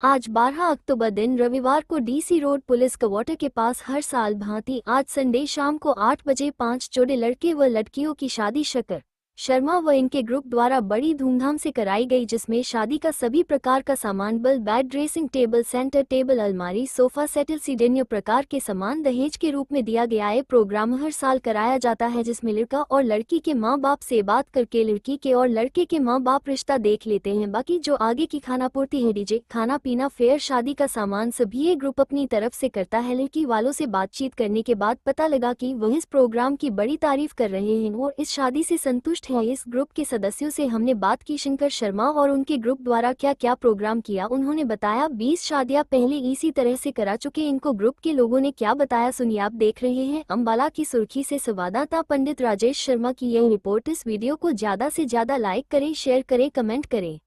आज 12 अक्टूबर दिन रविवार को डीसी रोड पुलिस क्वार्टर के पास हर साल भांति आज संडे शाम को 8 बजे 5 जोड़े लड़के व लड़कियों की शादी शकर शर्मा व इनके ग्रुप द्वारा बड़ी धूमधाम से कराई गई, जिसमें शादी का सभी प्रकार का सामान बेल, bed, dressing table, centre table, अलमारी, सोफा सेटल, सीढ़ियों प्रकार के सामान दहेज के रूप में दिया गया है। प्रोग्राम हर साल कराया जाता है, जिसमें लड़का और लड़की के माँ बाप से बात करके लड़की के और लड़के के माँ बाप रिश्ता देख लेते हैं। बाकी जो आगे की खाना पूर्ति है, डीजे, खाना पीना, फेयर, शादी का सामान सभी ये ग्रुप अपनी तरफ से करता है। लड़की वालों से बातचीत करने के बाद पता लगा कि वह इस प्रोग्राम की बड़ी तारीफ कर रहे हैं और इस शादी से संतुष्ट है। इस ग्रुप के सदस्यों से हमने बात की शंकर शर्मा और उनके ग्रुप द्वारा क्या क्या प्रोग्राम किया। उन्होंने बताया 20 शादियां पहले इसी तरह से करा चुके। इनको ग्रुप के लोगों ने क्या बताया सुनिए। आप देख रहे हैं अंबाला की सुर्खी से संवाददाता पंडित राजेश शर्मा की यह रिपोर्ट। इस वीडियो को ज्यादा से ज्यादा लाइक करें, शेयर करें, कमेंट करें।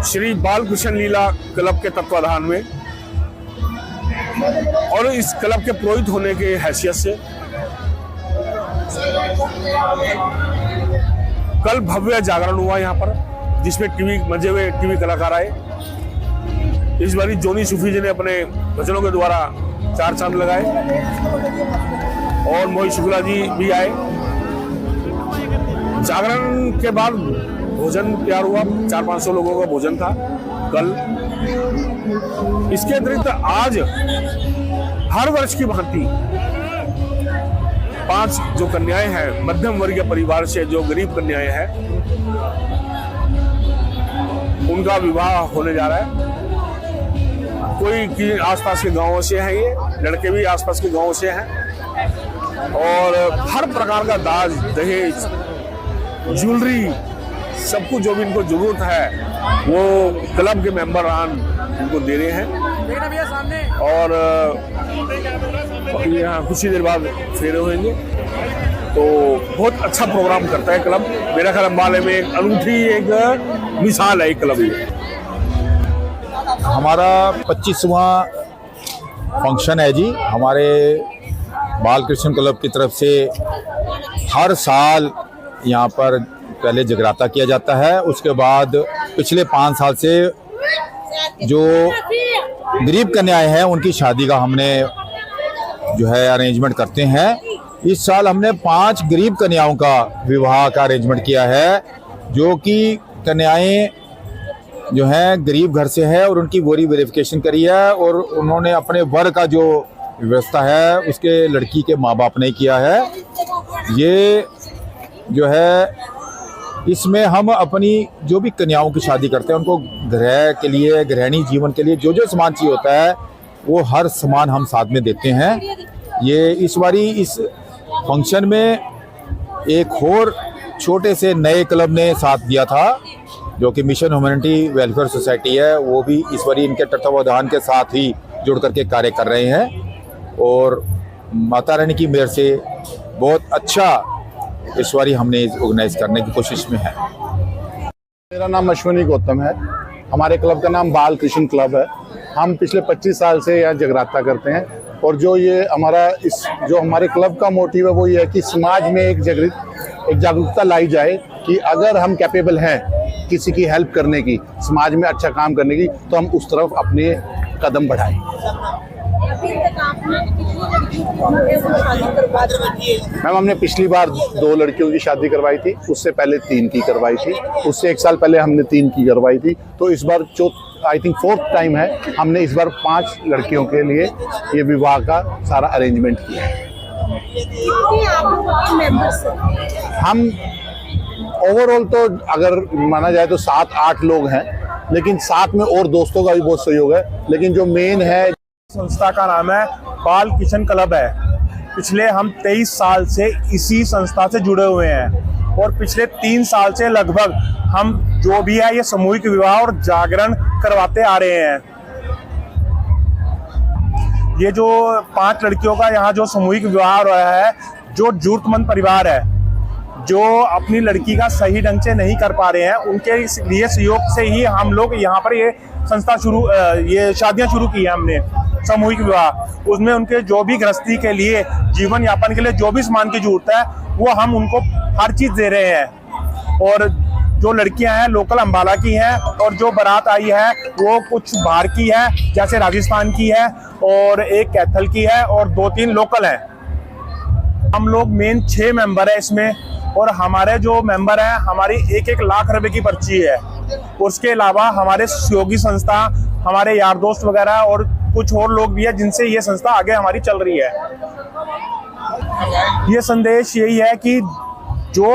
श्री बालकृष्ण लीला क्लब के तत्वाधान में और इस क्लब के पुरोहित होने के हैसियत से कल भव्य जागरण हुआ यहाँ पर, जिसमें मजे हुए टीवी कलाकार आए। इस बारी जोनी सूफी जी ने अपने भजनों के द्वारा 4 चांद लगाए और मोहित शुक्ला जी भी आए। जागरण के बाद भोजन तैयार हुआ, 400-500 लोगों का भोजन था कल। इसके अतिरिक्त आज हर वर्ष की भांति 5 जो कन्याएं हैं मध्यम वर्गीय परिवार से, जो गरीब कन्याएं हैं, उनका विवाह होने जा रहा है। कोई की आसपास के गांवों से हैं, ये लड़के भी आसपास के गांवों से हैं और हर प्रकार का दाज, दहेज, ज्वेलरी, सब कुछ जो भी इनको जरूरत है वो क्लब के मेंबरान इनको दे रहे हैं। और यहाँ कुछ ही देर बाद फेरे होंगे। तो बहुत अच्छा प्रोग्राम करता है क्लब। मेरा ख्याल अंबाले में एक अनूठी एक मिसाल है क्लब ये। हमारा 25वां फंक्शन है जी। हमारे बालकृष्ण क्लब की तरफ से हर साल यहाँ पर पहले जगराता किया जाता है, उसके बाद पिछले 5 साल से जो गरीब कन्याएं हैं उनकी शादी का हमने जो है अरेंजमेंट करते हैं। इस साल हमने 5 गरीब कन्याओं का विवाह का अरेंजमेंट किया है, जो कि कन्याएं जो हैं गरीब घर से है और उनकी वोरी वेरिफिकेशन करी है और उन्होंने अपने वर का जो व्यवस्था है उसके लड़की के माँ बाप ने किया है। ये जो है इसमें हम अपनी जो भी कन्याओं की शादी करते हैं उनको गृह के लिए, गृहिणी जीवन के लिए जो जो सामान चाहिए होता है वो हर सामान हम साथ में देते हैं। ये इस बारी इस फंक्शन में एक और छोटे से नए क्लब ने साथ दिया था, जो कि मिशन ह्यूमैनिटी वेलफेयर सोसाइटी है। वो भी इस बारी इनके तत्वावधान के साथ ही जुड़ करके कार्य कर रहे हैं और माता रानी की मेहर से बहुत अच्छा इस बारी हमने ऑर्गेनाइज करने की कोशिश में है। मेरा नाम अश्विनी गौतम है। हमारे क्लब का नाम बालकृष्ण क्लब है। हम पिछले 25 साल से यहाँ जगराता करते हैं और जो हमारे क्लब का मोटिव है वो ये है कि समाज में एक जागरूकता लाई जाए कि अगर हम कैपेबल हैं किसी की हेल्प करने की, समाज में अच्छा काम करने की, तो हम उस तरफ अपने कदम बढ़ाएं। मैम, हमने पिछली बार 2 लड़कियों की शादी करवाई थी, उससे पहले 3 की करवाई थी, उससे 1 साल पहले हमने 3 की करवाई थी। तो इस बार आई थिंक 4th टाइम है, हमने इस बार 5 लड़कियों के लिए ये विवाह का सारा अरेंजमेंट किया है। हम ओवरऑल तो अगर माना जाए तो 7-8 लोग हैं, लेकिन साथ में और दोस्तों का भी बहुत सहयोग है। लेकिन जो मेन है, संस्था का नाम है बालकृष्ण क्लब है। पिछले हम 23 साल से इसी संस्था से जुड़े हुए हैं और पिछले 3 साल से लगभग हम जो भी है ये सामूहिक विवाह और जागरण करवाते आ रहे हैं। ये जो 5 लड़कियों का यहाँ जो सामूहिक विवाह हो रहा है, जो जरूरतमंद परिवार है, जो अपनी लड़की का सही ढंग से नहीं कर पा रहे हैं, उनके लिए सहयोग से ही हम लोग यहाँ पर ये संस्था ये शादियाँ शुरू की है हमने, सामूहिक विवाह। उसमें उनके जो भी गृहस्थी के लिए, जीवन यापन के लिए जो भी सामान की जरूरत है वो हम उनको हर चीज़ दे रहे हैं। और जो लड़कियां हैं लोकल अंबाला की हैं और जो बारात आई है वो कुछ बाहर की है, जैसे राजस्थान की है और एक कैथल की है और 2-3 लोकल हैं। हम लोग मेन 6 मेंबर है इसमें, और हमारे जो मेंबर हैं हमारी 1-1 लाख रुपए की पर्ची है। उसके अलावा हमारे सहयोगी संस्था, हमारे यार दोस्त वगैरह और कुछ और लोग भी है जिनसे ये संस्था आगे हमारी चल रही है। ये संदेश यही है कि जो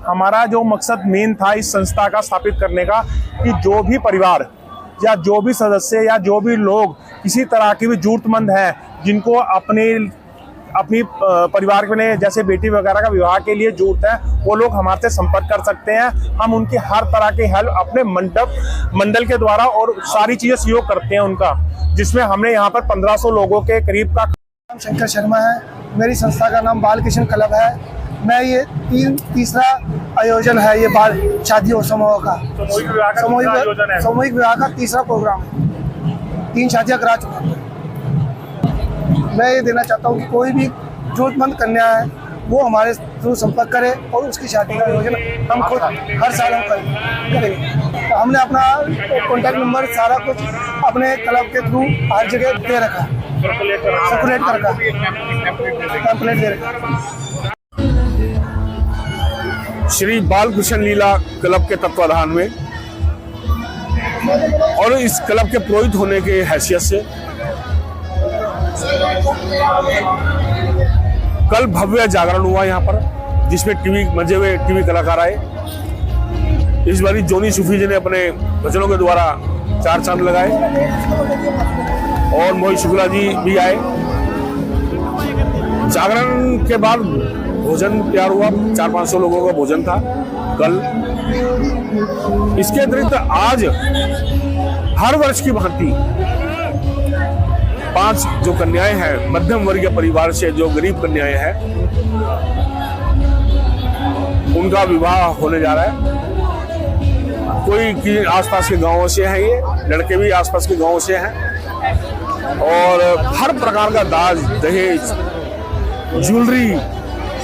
हमारा जो मकसद मेन था इस संस्था का स्थापित करने का, कि जो भी परिवार या जो भी सदस्य या जो भी लोग किसी तरह की भी जरूरतमंद है, जिनको अपनी परिवार में जैसे बेटी वगैरह का विवाह के लिए जरूरत है, वो लोग हमारे से संपर्क कर सकते हैं। हम उनकी हर तरह की हेल्प अपने मंडल के द्वारा और सारी चीजें सहयोग करते हैं उनका, जिसमें हमने यहाँ पर 1500 लोगों के करीब का। शंकर शर्मा है, मेरी संस्था का नाम बाल कृष्ण क्लब है। मैं ये तीसरा आयोजन है, ये बाल शादी और समारोह का सामूहिक विवाह का तीसरा प्रोग्राम है। 3 शादियाँ करा चुका हूँ। मैं ये देना चाहता हूँ कि कोई भी जरूरतमंद कन्या है वो हमारे थ्रू संपर्क करे और उसकी शादी का आयोजन हम खुद हर साल हम करेंगे। तो हमने अपना कॉन्टैक्ट नंबर सारा कुछ अपने क्लब के थ्रू हर जगह दे रखा, सर्कुलेट कर रखा, टेम्पलेट दे रखा। श्री बालकृष्ण लीला क्लब के तत्वाधान में और इस क्लब के पुरोहित होने के हैसियत से कल भव्य जागरण हुआ यहाँ पर, जिसमें मजे हुए टीवी कलाकार आए। इस बारी जोनी सूफी जी ने अपने भजनों के द्वारा 4 चांद लगाए और मोहित शुक्ला जी भी आए। जागरण के बाद भोजन तैयार हुआ, 400-500 लोगों का भोजन था कल। इसके अतिरिक्त आज हर वर्ष की भांति 5 जो कन्याएं हैं मध्यम वर्गीय परिवार से, जो गरीब कन्याएं हैं, उनका विवाह होने जा रहा है। कोई आसपास के गांवों से हैं, ये लड़के भी आसपास के गांवों से हैं, और हर प्रकार का दाज, दहेज, ज्वेलरी,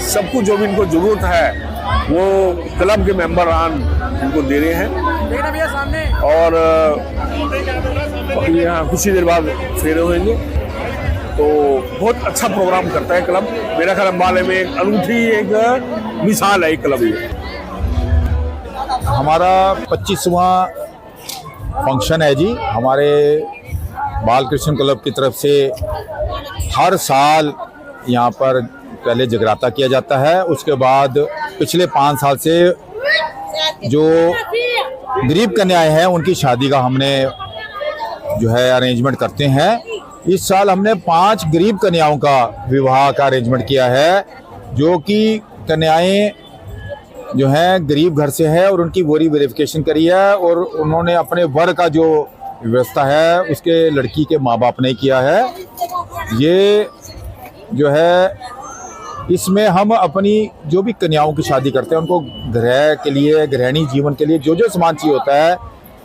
सब कुछ जो भी इनको जरूरत है वो क्लब के मेंबर इनको दे रहे हैं। और यहाँ कुछ ही देर बाद फेरे होंगे। तो बहुत अच्छा प्रोग्राम करता है क्लब। मेरा ख्याल अंबाला में एक अनूठी एक मिसाल है क्लब ये। हमारा 25वां फंक्शन है जी। हमारे बालकृष्ण क्लब की तरफ से हर साल यहाँ पर पहले जगराता किया जाता है, उसके बाद पिछले 5 साल से जो गरीब कन्याएं हैं उनकी शादी का हमने जो है अरेंजमेंट करते हैं। इस साल हमने 5 गरीब कन्याओं का विवाह का अरेंजमेंट किया है, जो कि कन्याएं जो हैं गरीब घर से है और उनकी वोरी वेरिफिकेशन करी है, और उन्होंने अपने वर का जो व्यवस्था है उसके लड़की के माँ बाप ने किया है। ये जो है इसमें हम अपनी जो भी कन्याओं की शादी करते हैं उनको गृह के लिए, गृहिणी जीवन के लिए जो जो सामान चाहिए होता है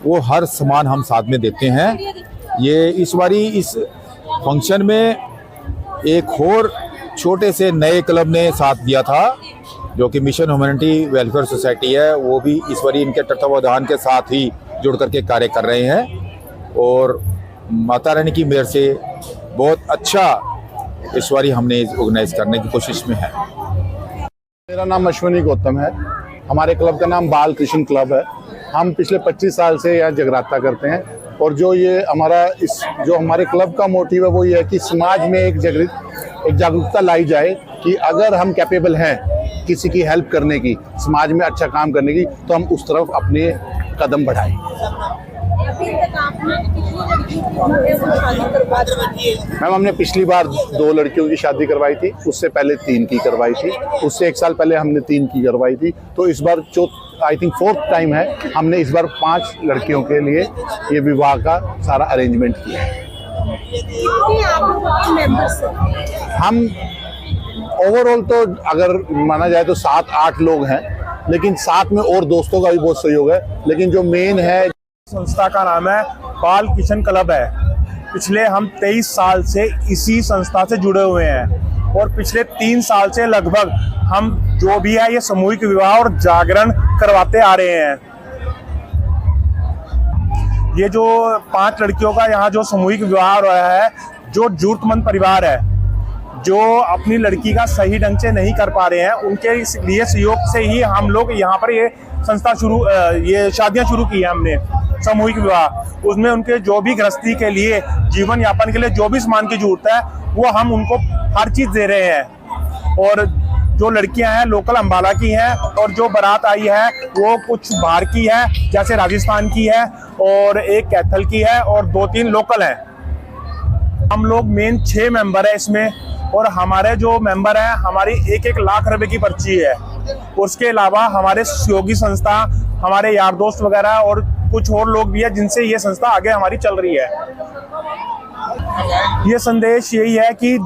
वो हर सामान हम साथ में देते हैं। ये इस बारी इस फंक्शन में एक और छोटे से नए क्लब ने साथ दिया था, जो कि मिशन ह्यूमैनिटी वेलफेयर सोसाइटी है। वो भी इस बारी इनके तत्वावधान के साथ ही जुड़ करके कार्य कर रहे हैं, और माता रानी की मेहर से बहुत अच्छा इस बारी हमने ऑर्गेनाइज करने की कोशिश में है। मेरा नाम अश्विनी गौतम है। हमारे क्लब का नाम बाल कृष्ण क्लब है। हम पिछले 25 साल से यहाँ जगराता करते हैं, और जो हमारे क्लब का मोटिव है वो ये है कि समाज में एक जागरूकता लाई जाए कि अगर हम कैपेबल हैं किसी की हेल्प करने की, समाज में अच्छा काम करने की, तो हम उस तरफ अपने कदम बढ़ाएं। मैम, हमने पिछली बार 2 लड़कियों की शादी करवाई थी, उससे पहले 3 की करवाई थी, उससे 1 साल पहले हमने 3 की करवाई थी। तो इस बार आई थिंक 4th टाइम है, हमने इस बार 5 लड़कियों के लिए ये विवाह का सारा अरेंजमेंट किया है। हम ओवरऑल तो अगर माना जाए तो 7-8 लोग हैं, लेकिन साथ में और दोस्तों का भी बहुत सहयोग है। लेकिन जो मेन है, संस्था का नाम है बाल कृष्ण क्लब है। पिछले हम 23 साल से इसी संस्था से जुड़े हुए हैं, और पिछले 3 साल से लगभग हम जो भी है ये सामूहिक विवाह और जागरण करवाते आ रहे हैं। ये जो 5 लड़कियों का यहाँ जो सामूहिक विवाह हो रहा है, जो जरूरतमंद परिवार है, जो अपनी लड़की का सही ढंग से नहीं कर पा रहे हैं, उनके लिए सहयोग से ही हम लोग यहाँ पर ये संस्था ये शादियाँ शुरू की है हमने, सामूहिक विवाह। उसमें उनके जो भी गृहस्थी के लिए, जीवन यापन के लिए जो भी सामान की जरूरत है, वो हम उनको हर चीज़ दे रहे हैं। और जो लड़कियां हैं लोकल अंबाला की हैं, और जो बारात आई है वो कुछ बाहर की है, जैसे राजस्थान की है, और एक कैथल की है, और 2-3 लोकल हैं। हम लोग मेन 6 मेंबर है इसमें, और हमारे जो मेंबर हैं, हमारी 1-1 लाख रुपए की पर्ची है। उसके अलावा हमारे सहयोगी संस्था, हमारे यार दोस्त वगैरह और कुछ और लोग भी है, जिनसे ये संस्था आगे हमारी चल रही है। ये संदेश यही है कि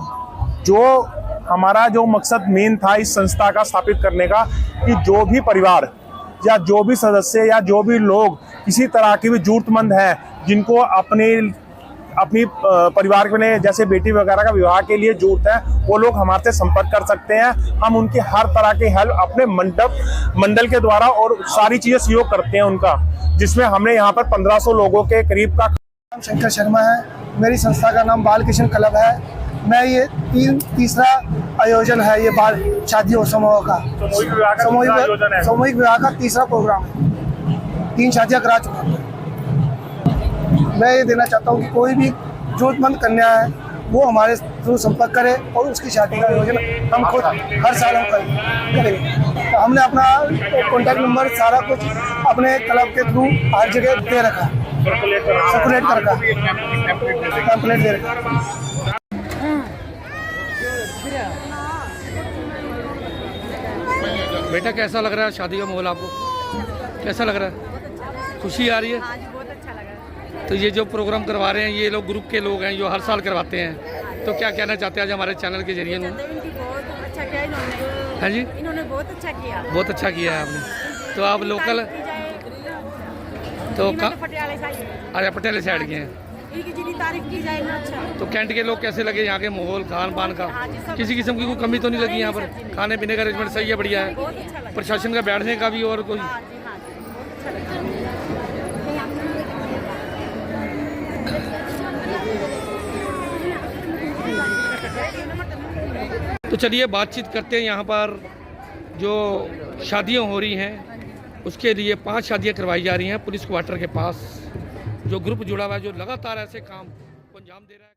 जो हमारा जो मकसद मेन था इस संस्था का स्थापित करने का, कि जो भी परिवार या जो भी सदस्य या जो भी लोग किसी तरह की भी जरूरतमंद हैं, जिनको अपनी परिवार में जैसे बेटी वगैरह का विवाह के लिए जरूरत है, वो लोग हमारे से संपर्क कर सकते हैं। हम उनकी हर तरह की हेल्प अपने मंडल के द्वारा और सारी चीज़ें सहयोग करते हैं उनका, जिसमें हमने यहाँ पर 1500 लोगों के करीब का। नाम शंकर शर्मा है, मेरी संस्था का नाम बाल कृष्ण क्लब है। मैं ये तीसरा आयोजन है ये बाल शादी समारोह का, सामूहिक विवाह का तीसरा प्रोग्राम है। 3 शादियाँ करा चुका हूँ। मैं ये देना चाहता हूँ कि कोई भी जरूरतमंद कन्या है वो हमारे थ्रू संपर्क करे, और उसकी शादी का आयोजन हम खुद हर साल हम करेंगे। तो हमने अपना कॉन्टैक्ट नंबर सारा कुछ अपने क्लब के थ्रू हर जगह दे रखा, सर्कुलेट कर रखा, पैम्पलेट दे रखा। बेटा कैसा लग रहा है शादी का माहौल आपको? कैसा लग रहा है? खुशी आ रही है? हाँ जी, बहुत अच्छा लगा। तो ये जो प्रोग्राम करवा रहे हैं, ये लोग ग्रुप के लोग हैं जो हर साल करवाते हैं, तो क्या कहना चाहते हैं आज हमारे चैनल के जरिए? इनकी बहुत अच्छा किया इन्होंने। हाँ जी, इन्होंने बहुत अच्छा किया। बहुत अच्छा किया है आपने। तो आप लोकल तो पटियाला साइड, अरे पटेल साइड के हैं, इनकी जितनी तारीफ की जाए ना अच्छा। तो कैंट के लोग कैसे लगे? यहाँ के माहौल, खान पान का किसी किस्म की कोई कमी तो नहीं लगी? यहाँ पर खाने पीने का अरेंजमेंट सही है, बढ़िया है, बहुत अच्छा लगा। प्रशासन का बैठने का भी और कोई? हाँ जी, हाँ जी, बहुत अच्छा लगा। तो चलिए बातचीत करते हैं। यहाँ पर जो शादियाँ हो रही हैं उसके लिए 5 शादियाँ करवाई जा रही हैं पुलिस क्वार्टर के पास। जो ग्रुप जुड़ा हुआ है, जो लगातार ऐसे काम को अंजाम दे रहा है।